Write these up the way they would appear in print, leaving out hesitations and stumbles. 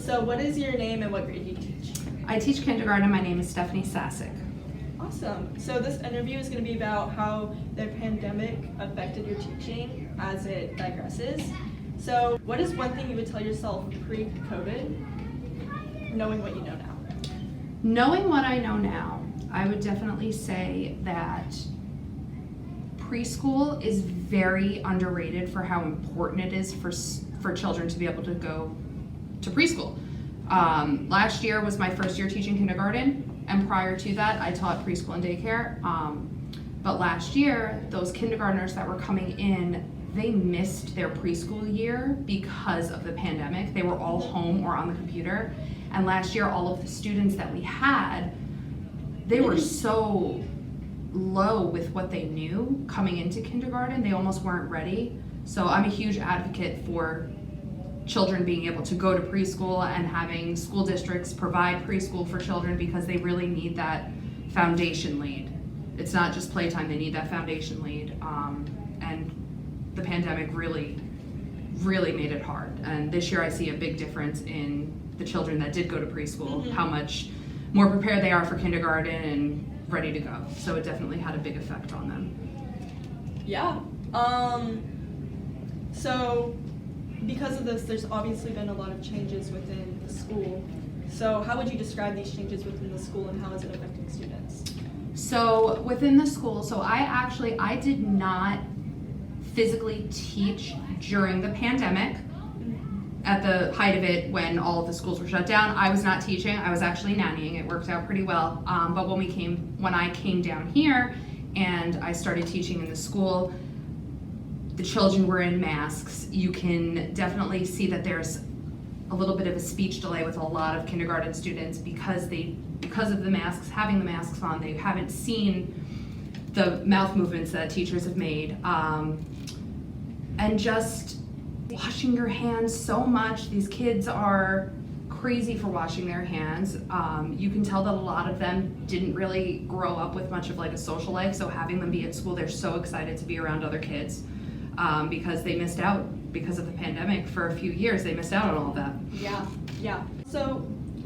So what is your name and what grade do you teach? I teach kindergarten. My name is Stephanie Sasick. Awesome. So this interview is going to be about how the pandemic affected your teaching as it digresses. So what is one thing you would tell yourself pre-COVID, knowing what you know now? Knowing what I know now, I would definitely say that preschool is very underrated for how important it is for children to be able to go to preschool. Last year was my first year teaching kindergarten, and prior to that I taught preschool and daycare. But last year, those kindergartners that were coming in, they missed their preschool year because of the pandemic. They were all home or on the computer. And last year, all of the students that we had, they were so low with what they knew coming into kindergarten, they almost weren't ready. So I'm a huge advocate for children being able to go to preschool and having school districts provide preschool for children, because they really need that foundation laid. It's not just playtime, they need that foundation laid. And the pandemic really made it hard. And this year I see a big difference in the children that did go to preschool, how much more prepared they are for kindergarten and ready to go. So it definitely had a big effect on them. Yeah. So because of this, there's obviously been a lot of changes within the school. So how would you describe these changes within the school and how is it affecting students? So within the school, I did not physically teach during the pandemic. At the height of it, when all of the schools were shut down, I was not teaching. I was actually nannying. It worked out pretty well. But when I came down here and I started teaching in the school, the children were in masks. You can definitely see that there's a little bit of a speech delay with a lot of kindergarten students because of the masks, having the masks on. They haven't seen the mouth movements that teachers have made, and just washing your hands so much. These kids are crazy for washing their hands. You can tell that a lot of them didn't really grow up with much of like a social life, so having them be at school, they're so excited to be around other kids, because they missed out because of the pandemic for a few years. They missed out on all of that. Yeah. So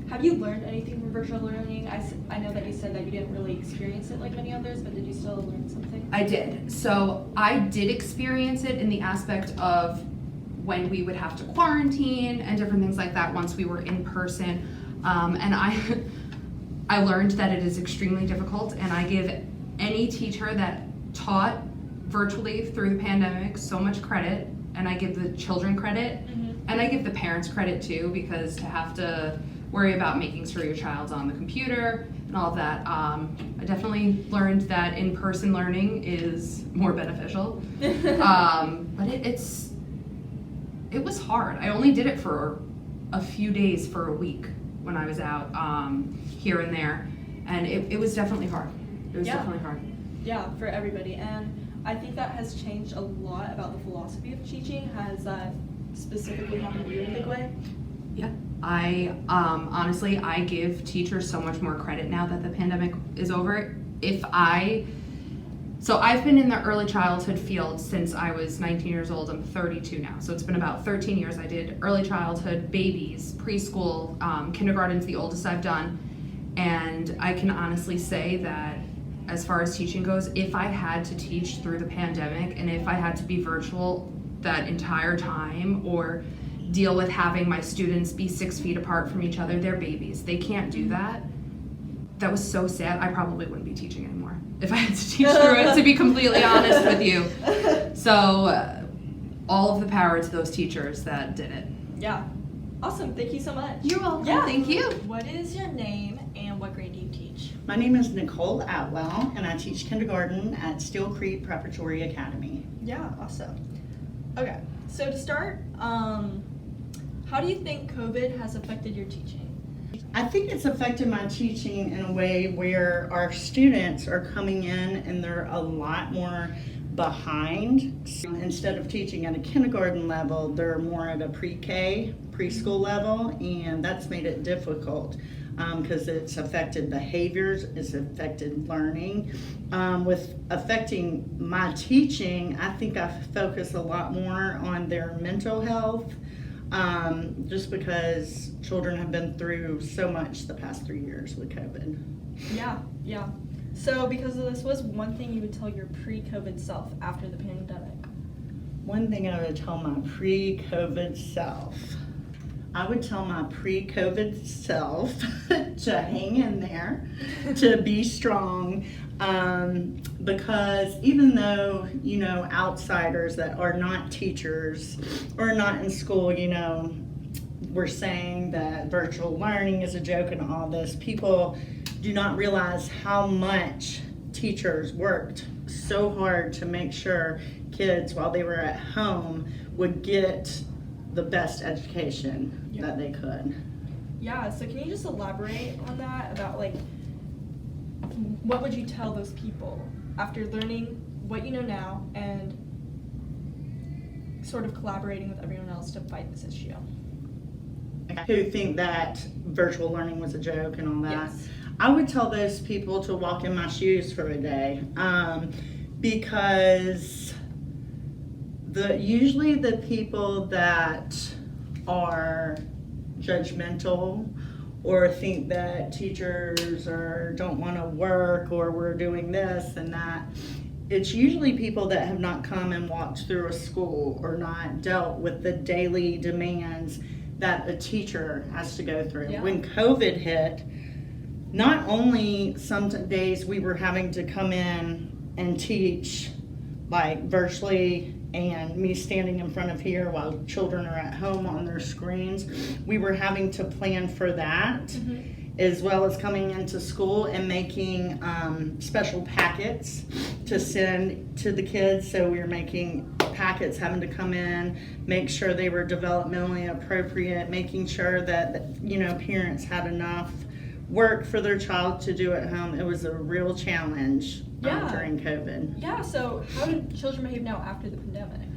have you learned anything from virtual learning? I know that you said that you didn't really experience it like many others, but did you still learn something? I did. So I did experience it in the aspect of when we would have to quarantine and different things like that once we were in person. And I learned that it is extremely difficult, and I give any teacher that taught virtually through the pandemic so much credit, and I give the children credit, and I give the parents credit too, because to have to worry about making sure your child's on the computer and all of that, I definitely learned that in-person learning is more beneficial. But it was hard. I only did it for a few days for a week when I was out, here and there, and it was definitely hard. It was definitely hard. Yeah, for everybody. And I think that has changed a lot about the philosophy of teaching. Has that specifically happened to you in a big way? Yeah. I honestly, I give teachers so much more credit now that the pandemic is over. So I've been in the early childhood field since I was 19 years old. I'm 32 now. So it's been about 13 years. I did early childhood, babies, preschool, kindergarten's the oldest I've done. And I can honestly say that as far as teaching goes, if I had to teach through the pandemic and if I had to be virtual that entire time or deal with having my students be 6 feet apart from each other, they're babies. They can't do that. That was so sad. I probably wouldn't be teaching anymore if I had to teach through it, to be completely honest with you. So all of the power to those teachers that did it. Yeah. Awesome. Thank you so much. You're welcome. Yeah. Thank you. What is your name and what grade do you teach? My name is Nicole Atwell, and I teach kindergarten at Steel Creek Preparatory Academy. Yeah, awesome. Okay, so to start, how do you think COVID has affected your teaching? I think it's affected my teaching in a way where our students are coming in and they're a lot more behind. Instead of teaching at a kindergarten level, they're more at a pre-K, preschool level, and that's made it difficult because it's affected behaviors, it's affected learning. With affecting my teaching, I think I focus a lot more on their mental health, just because children have been through so much the past 3 years with COVID. Yeah. So because of this, what's one thing you would tell your pre-COVID self after the pandemic? One thing I would tell my pre-COVID self, I would tell my pre-COVID self to hang in there, to be strong, because even though, outsiders that are not teachers or not in school, we're saying that virtual learning is a joke and all this, people do not realize how much teachers worked so hard to make sure kids, while they were at home, would get the best education that they could. Yeah, so can you just elaborate on that, about what would you tell those people after learning what you know now and sort of collaborating with everyone else to fight this issue? Who think that virtual learning was a joke and all that. Yes. I would tell those people to walk in my shoes for a day, because usually the people that are judgmental or think that teachers don't want to work or we're doing this and that, it's usually people that have not come and walked through a school or not dealt with the daily demands that a teacher has to go through. Yeah. When COVID hit, not only some days we were having to come in and teach virtually, and me standing in front of here while children are at home on their screens, we were having to plan for that, as well as coming into school and making special packets to send to the kids. So we were making packets, having to come in, make sure they were developmentally appropriate, making sure that parents had enough work for their child to do at home. It was a real challenge during COVID. Yeah, so how do children behave now after the pandemic?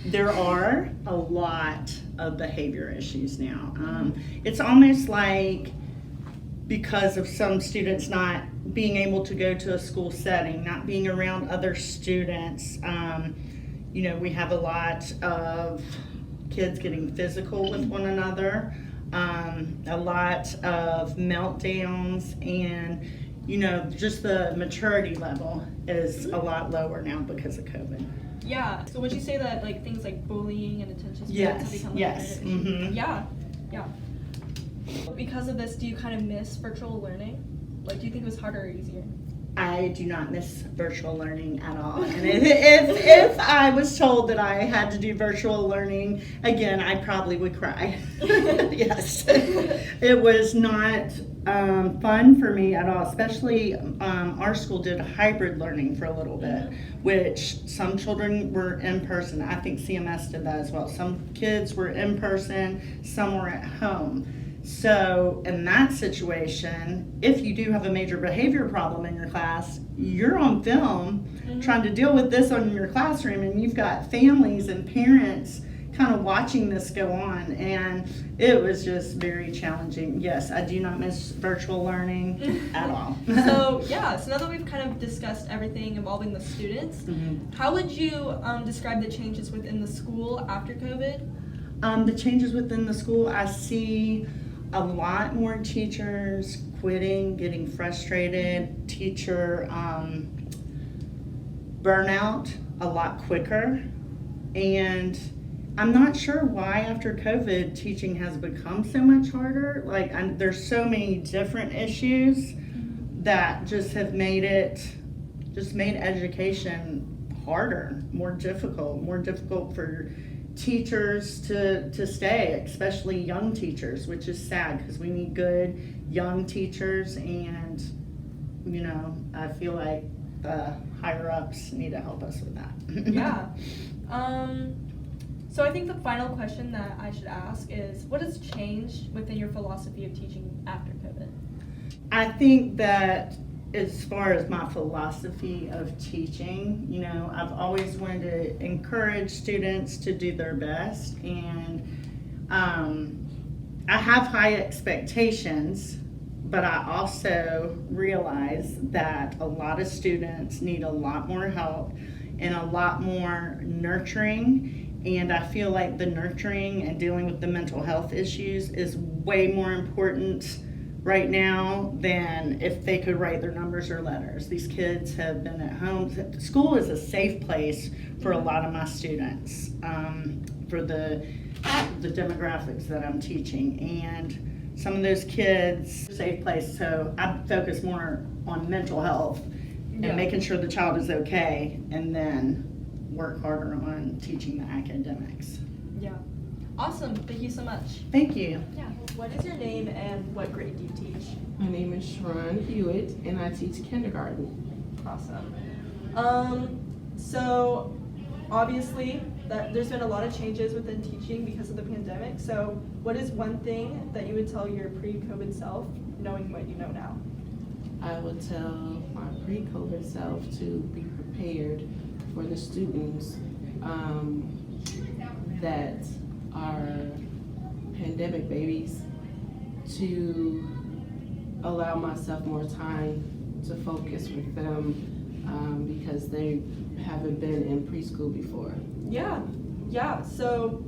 There are a lot of behavior issues now. It's almost like, because of some students not being able to go to a school setting, not being around other students, we have a lot of kids getting physical with one another, a lot of meltdowns, and just the maturity level is a lot lower now because of COVID. Yeah. So would you say that things like bullying and attention spans Yes. have become Yes. an issue? Mm-hmm. Yeah. Because of this, do you kind of miss virtual learning? Do you think it was harder or easier? I do not miss virtual learning at all. And if I was told that I had to do virtual learning again, I probably would cry. Yes. It was not fun for me at all, especially our school did hybrid learning for a little bit, which some children were in person. I think CMS did that as well. Some kids were in person, some were at home. So in that situation, if you do have a major behavior problem in your class, you're on film trying to deal with this in your classroom, and you've got families and parents kind of watching this go on, and it was just very challenging. Yes, I do not miss virtual learning at all. So now that we've kind of discussed everything involving the students, how would you describe the changes within the school after COVID? The changes within the school, I see a lot more teachers quitting, getting frustrated, teacher burnout a lot quicker, and I'm not sure why after COVID teaching has become so much harder. There's so many different issues that just have made education harder, more difficult for teachers to stay, especially young teachers, which is sad because we need good young teachers, and I feel like the higher ups need to help us with that. Yeah. So I think the final question that I should ask is, what has changed within your philosophy of teaching after COVID? I think that as far as my philosophy of teaching, I've always wanted to encourage students to do their best, and I have high expectations, but I also realize that a lot of students need a lot more help and a lot more nurturing And I feel like the nurturing and dealing with the mental health issues is way more important right now than if they could write their numbers or letters. These kids have been at home. School is a safe place for a lot of my students, for the demographics that I'm teaching. And some of those kids, safe place, so I focus more on mental health and making sure the child is okay, and then work harder on teaching the academics. Yeah. Awesome. Thank you so much. Thank you. Yeah. What is your name and what grade do you teach? My name is Sharon Hewitt, and I teach kindergarten. Awesome. So obviously there's been a lot of changes within teaching because of the pandemic. So what is one thing that you would tell your pre-COVID self, knowing what you know now? I would tell my pre-COVID self to be prepared for the students that are pandemic babies, to allow myself more time to focus with them because they haven't been in preschool before. Yeah. So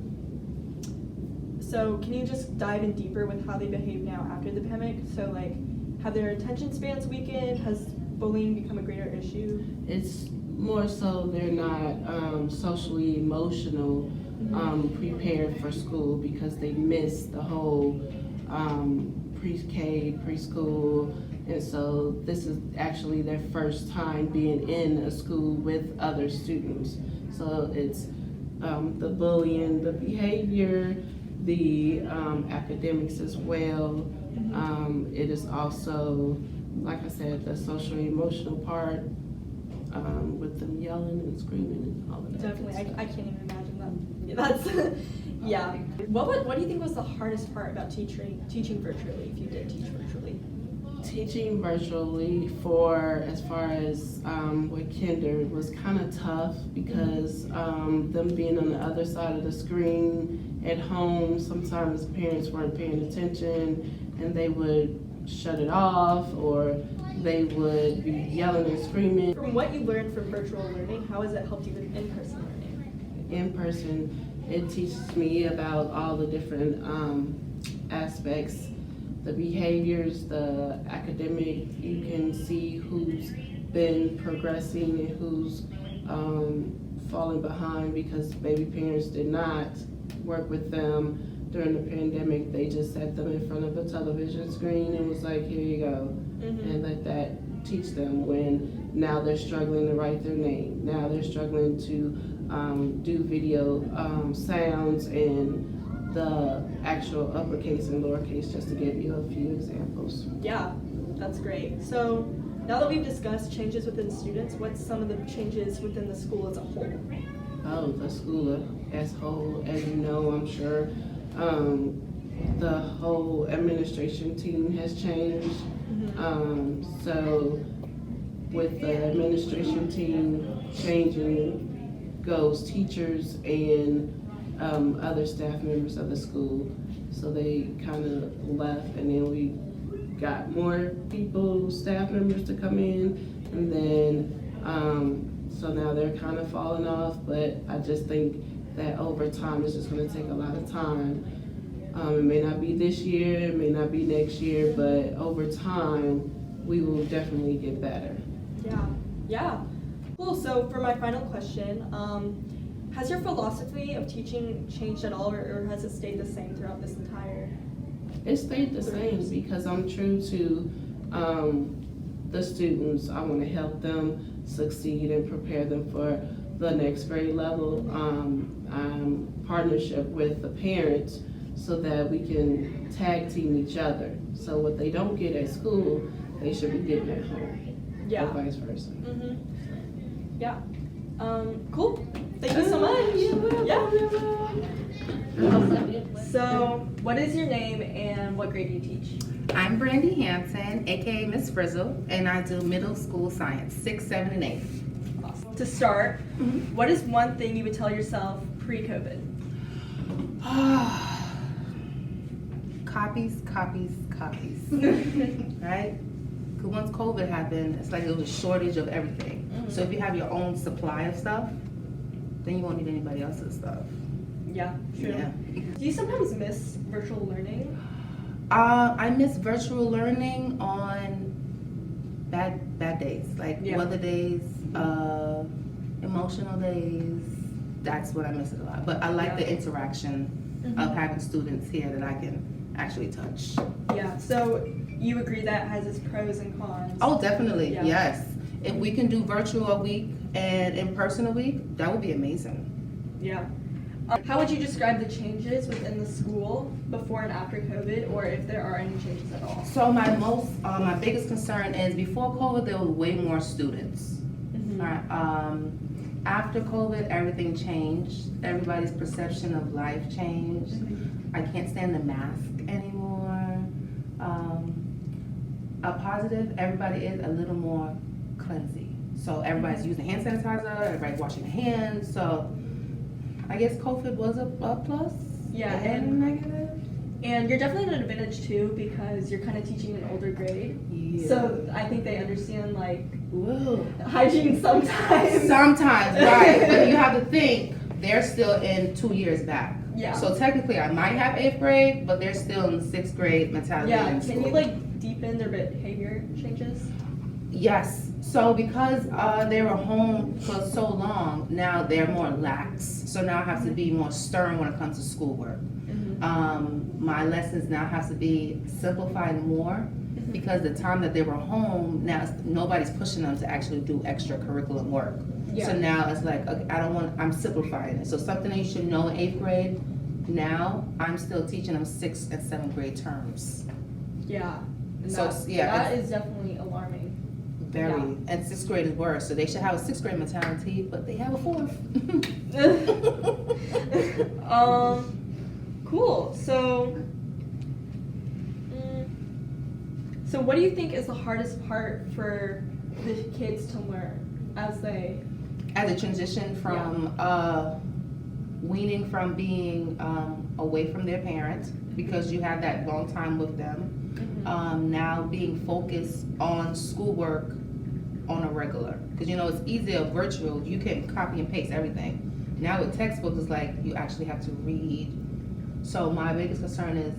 can you just dive in deeper with how they behave now after the pandemic? So like, have their attention spans weakened? Has bullying become a greater issue? It's more so they're not socially emotional prepared for school because they missed the whole pre-K, preschool, and so this is actually their first time being in a school with other students. So it's the bullying, the behavior, the academics as well. It is also, like I said, the social emotional part with them yelling and screaming and all of that. Definitely. I can't even imagine that. Yeah, that's yeah. What do you think was the hardest part about teaching virtually, if you did teach virtually? Teaching virtually for as far as with kinder was kind of tough because them being on the other side of the screen at home, sometimes parents weren't paying attention and they would shut it off or they would be yelling and screaming. From what you learned from virtual learning, how has it helped you with in-person learning? In person, it teaches me about all the different aspects, the behaviors, the academic. You can see who's been progressing and who's falling behind because baby parents did not work with them during the pandemic. They just set them in front of a television screen and was like, here you go. And let that teach them when now they're struggling to write their name. Now they're struggling to do video sounds and the actual uppercase and lowercase, just to give you a few examples. Yeah, that's great. So now that we've discussed changes within students, what's some of the changes within the school as a whole? Oh, the school as a whole, as you know, I'm sure, the whole administration team has changed. So with the administration team changing goes teachers and other staff members of the school. So they kind of left and then we got more people, staff members to come in, and then so now they're kind of falling off, but I just think that over time it's just going to take a lot of time. It may not be this year, it may not be next year, but over time we will definitely get better. Yeah. Cool. So for my final question, has your philosophy of teaching changed at all, or has it stayed the same throughout this entire? It stayed the same because I'm true to the students. I want to help them succeed and prepare them for the next grade level. I'm partnership with the parents so that we can tag team each other. So what they don't get at school, they should be getting at home. Yeah. Or vice versa. Yeah. Cool. Thank you so much. So, what is your name and what grade do you teach? I'm Brandy Hansen, aka Miss Frizzle, and I do middle school science, 6, 7, and 8. Awesome. To start, what is one thing you would tell yourself pre-COVID? Copies. Right? Because once COVID happened, it's like it was a shortage of everything. So if you have your own supply of stuff, then you won't need anybody else's stuff. Yeah, true. Yeah. Do you sometimes miss virtual learning? I miss virtual learning on bad days, like Yeah. weather days, emotional days. That's what I miss a lot. But I like the interaction of having students here that I can actually touch. Yeah, so you agree that has its pros and cons? Oh, definitely, Yeah. yes. If we can do virtual a week and in person a week, that would be amazing. Yeah. How would you describe the changes within the school before and after COVID, or if there are any changes at all? So my biggest concern is before COVID, there were way more students. After COVID, everything changed. Everybody's perception of life changed. I can't stand the mask anymore. A positive, everybody is a little more cleansy. So everybody's using hand sanitizer, everybody's washing their hands. So I guess COVID was a plus. Yeah, and a negative. And you're definitely at an advantage too, because you're kind of teaching an older grade. Yeah. So I think they understand like Whoa. hygiene sometimes. Sometimes, right. But you have to think, they're still in 2 years back. Yeah. So technically I might have 8th grade, but they're still in 6th grade mentality. Yeah, in can school. you like deepen their behavior changes? Yes. So because they were home for so long, now they're more lax. So now I have to be more stern when it comes to schoolwork. My lessons now have to be simplified more because the time that they were home, now nobody's pushing them to actually do extracurricular work. Yeah. So now it's like, okay, I'm simplifying it. So something that you should know in 8th grade, now I'm still teaching them 6th and 7th grade terms. Yeah. And So, yeah, that is definitely alarming. Very, Yeah. and 6th grade is worse. So they should have a 6th grade mentality, but they have a 4th. Cool. So what do you think is the hardest part for the kids to learn as they? As a transition from weaning from being away from their parents because you had that long time with them, now being focused on schoolwork on a regular. Because you know it's easier virtual, you can copy and paste everything. Now with textbooks, it's like you actually have to read. So my biggest concern is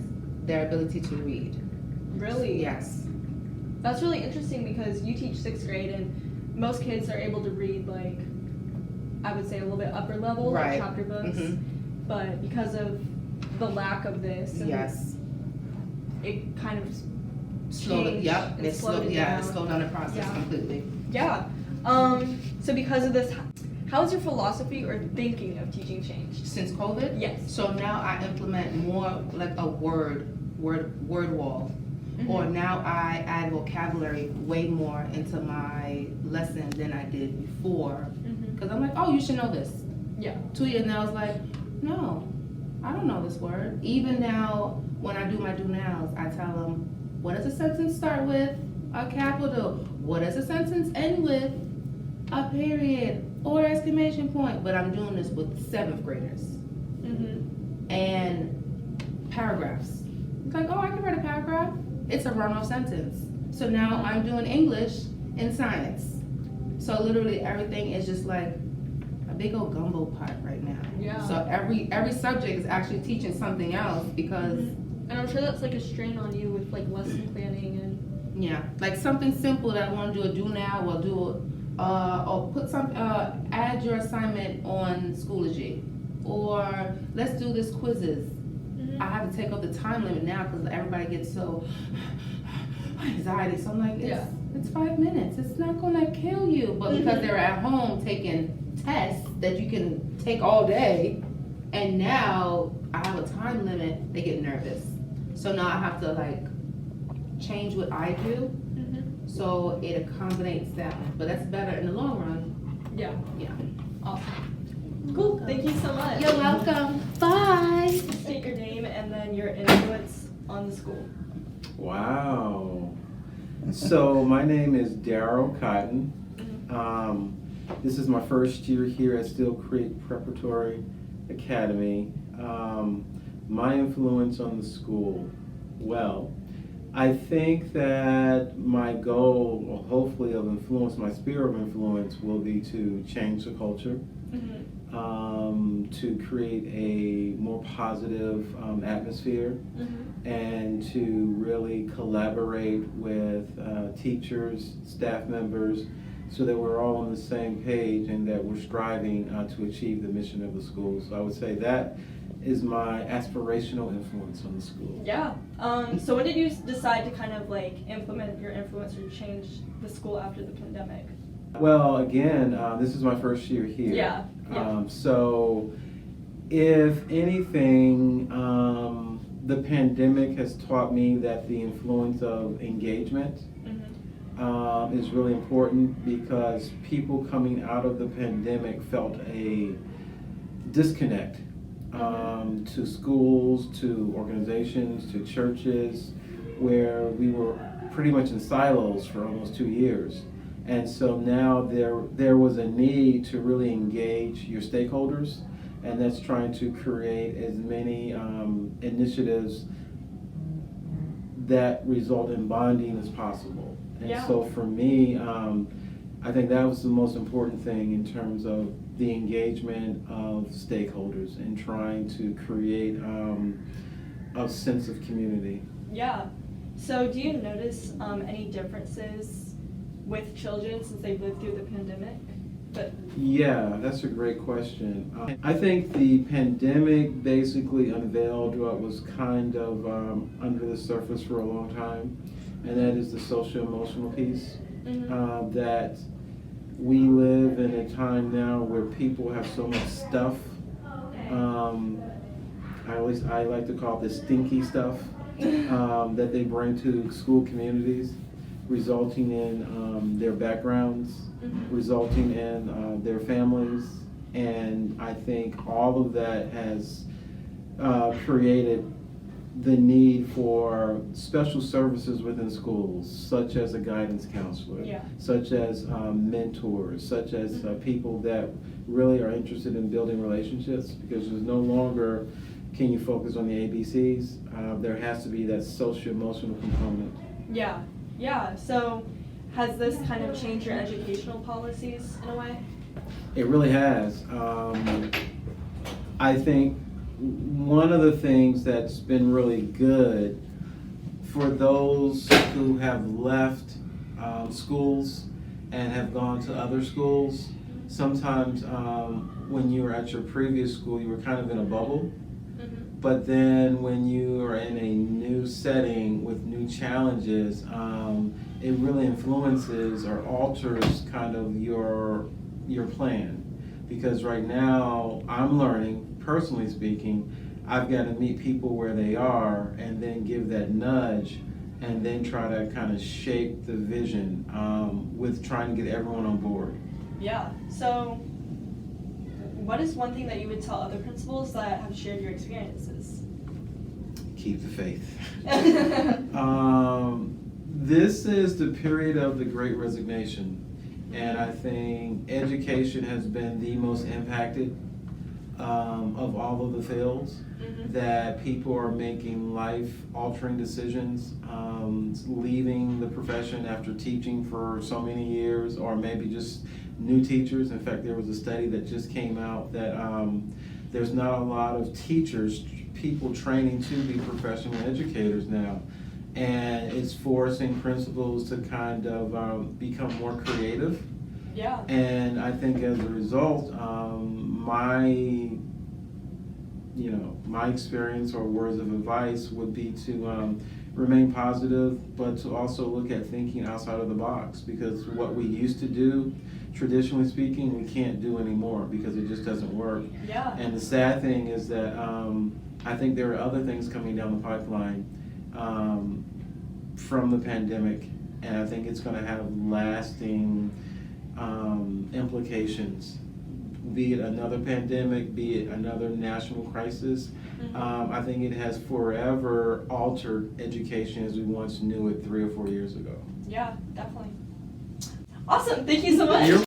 their ability to read. Really? Yes. That's really interesting because you teach 6th grade and most kids are able to read like, I would say a little bit upper level, Right. like chapter books. But because of the lack of this, and Yes. it kind of Slowly. changed Yep. and It slowed it yeah, it down. slowed down the process Yeah. completely. Yeah. So because of this, how has your philosophy or thinking of teaching changed? Since COVID? Yes. So now I implement more like a word wall. Or now I add vocabulary way more into my lesson than I did before. Because I'm like, oh, you should know this. Yeah. 2 years now, it's like, no, I don't know this word. Even now, when I do my do nows, I tell them, what does a sentence start with? A capital. What does a sentence end with? A period or exclamation point. But I'm doing this with 7th graders. And paragraphs. It's like, oh, I can write a paragraph. It's a run-off sentence. So now I'm doing English and science. So literally everything is just like a big old gumbo pot right now. Yeah. So every subject is actually teaching something else because And I'm sure that's like a strain on you with like lesson planning and. yeah, like something simple that I want to do now, or or put some add your assignment on Schoology, or let's do this quizzes. I have to take up the time limit now because everybody gets so anxiety. So I'm like, it's 5 minutes. It's not gonna kill you. But because they're at home taking tests that you can take all day, and now I have a time limit, they get nervous. So now I have to like change what I do, so it accommodates them. But that's better in the long run. Yeah. Yeah. Awesome. Cool. Thank you so much. You're welcome. Bye. State your name and then your influence on the school. Wow. So my name is Darryl Cotton. This is my first year here at Steel Creek Preparatory Academy. My influence on the school, well, I think that my goal, or hopefully of influence, my sphere of influence will be to change the culture to create a more positive atmosphere, and to really collaborate with teachers, staff members, so that we're all on the same page and that we're striving to achieve the mission of the school. So I would say that is my aspirational influence on the school. Yeah. So when did you decide to kind of like implement your influence or change the school after the pandemic? Well, again, this is my first year here. Yeah. So if anything, the pandemic has taught me that the influence of engagement is really important, because people coming out of the pandemic felt a disconnect to schools, to organizations, to churches, where we were pretty much in silos for almost 2 years. And so now there was a need to really engage your stakeholders, and that's trying to create as many initiatives that result in bonding as possible. And so for me, I think that was the most important thing in terms of the engagement of stakeholders and trying to create a sense of community. Yeah. So do you notice any differences with children since they've lived through the pandemic? Yeah, that's a great question. I think the pandemic basically unveiled what was kind of under the surface for a long time, and that is the social-emotional piece. That we live in a time now where people have so much stuff. I like to call this stinky stuff that they bring to school communities, resulting in their backgrounds, resulting in their families, and I think all of that has created the need for special services within schools, such as a guidance counselor, such as mentors, such as people that really are interested in building relationships, because there's no longer can you focus on the ABCs. There has to be that social-emotional component. Yeah. So has this kind of changed your educational policies in a way? It really has. I think one of the things that's been really good for those who have left schools and have gone to other schools, sometimes when you were at your previous school, you were kind of in a bubble. But then when you are in a new setting with new challenges, it really influences or alters kind of your plan. Because right now, I'm learning, personally speaking, I've got to meet people where they are and then give that nudge and then try to kind of shape the vision with trying to get everyone on board. Yeah. So what is one thing that you would tell other principals that have shared your experiences? Keep the faith. This is the period of the Great Resignation, and I think education has been the most impacted of all of the fields. That people are making life-altering decisions, leaving the profession after teaching for so many years, or maybe just new teachers. In fact, there was a study that just came out that there's not a lot of teachers, people training to be professional educators now. And it's forcing principals to kind of become more creative. Yeah. And I think as a result, my experience or words of advice would be to remain positive, but to also look at thinking outside of the box, because what we used to do, traditionally speaking, we can't do anymore because it just doesn't work. Yeah. And the sad thing is that I think there are other things coming down the pipeline from the pandemic, and I think it's going to have lasting implications. Be it another pandemic, be it another national crisis, I think it has forever altered education as we once knew it 3 or 4 years ago. Yeah, definitely. Awesome. Thank you so much.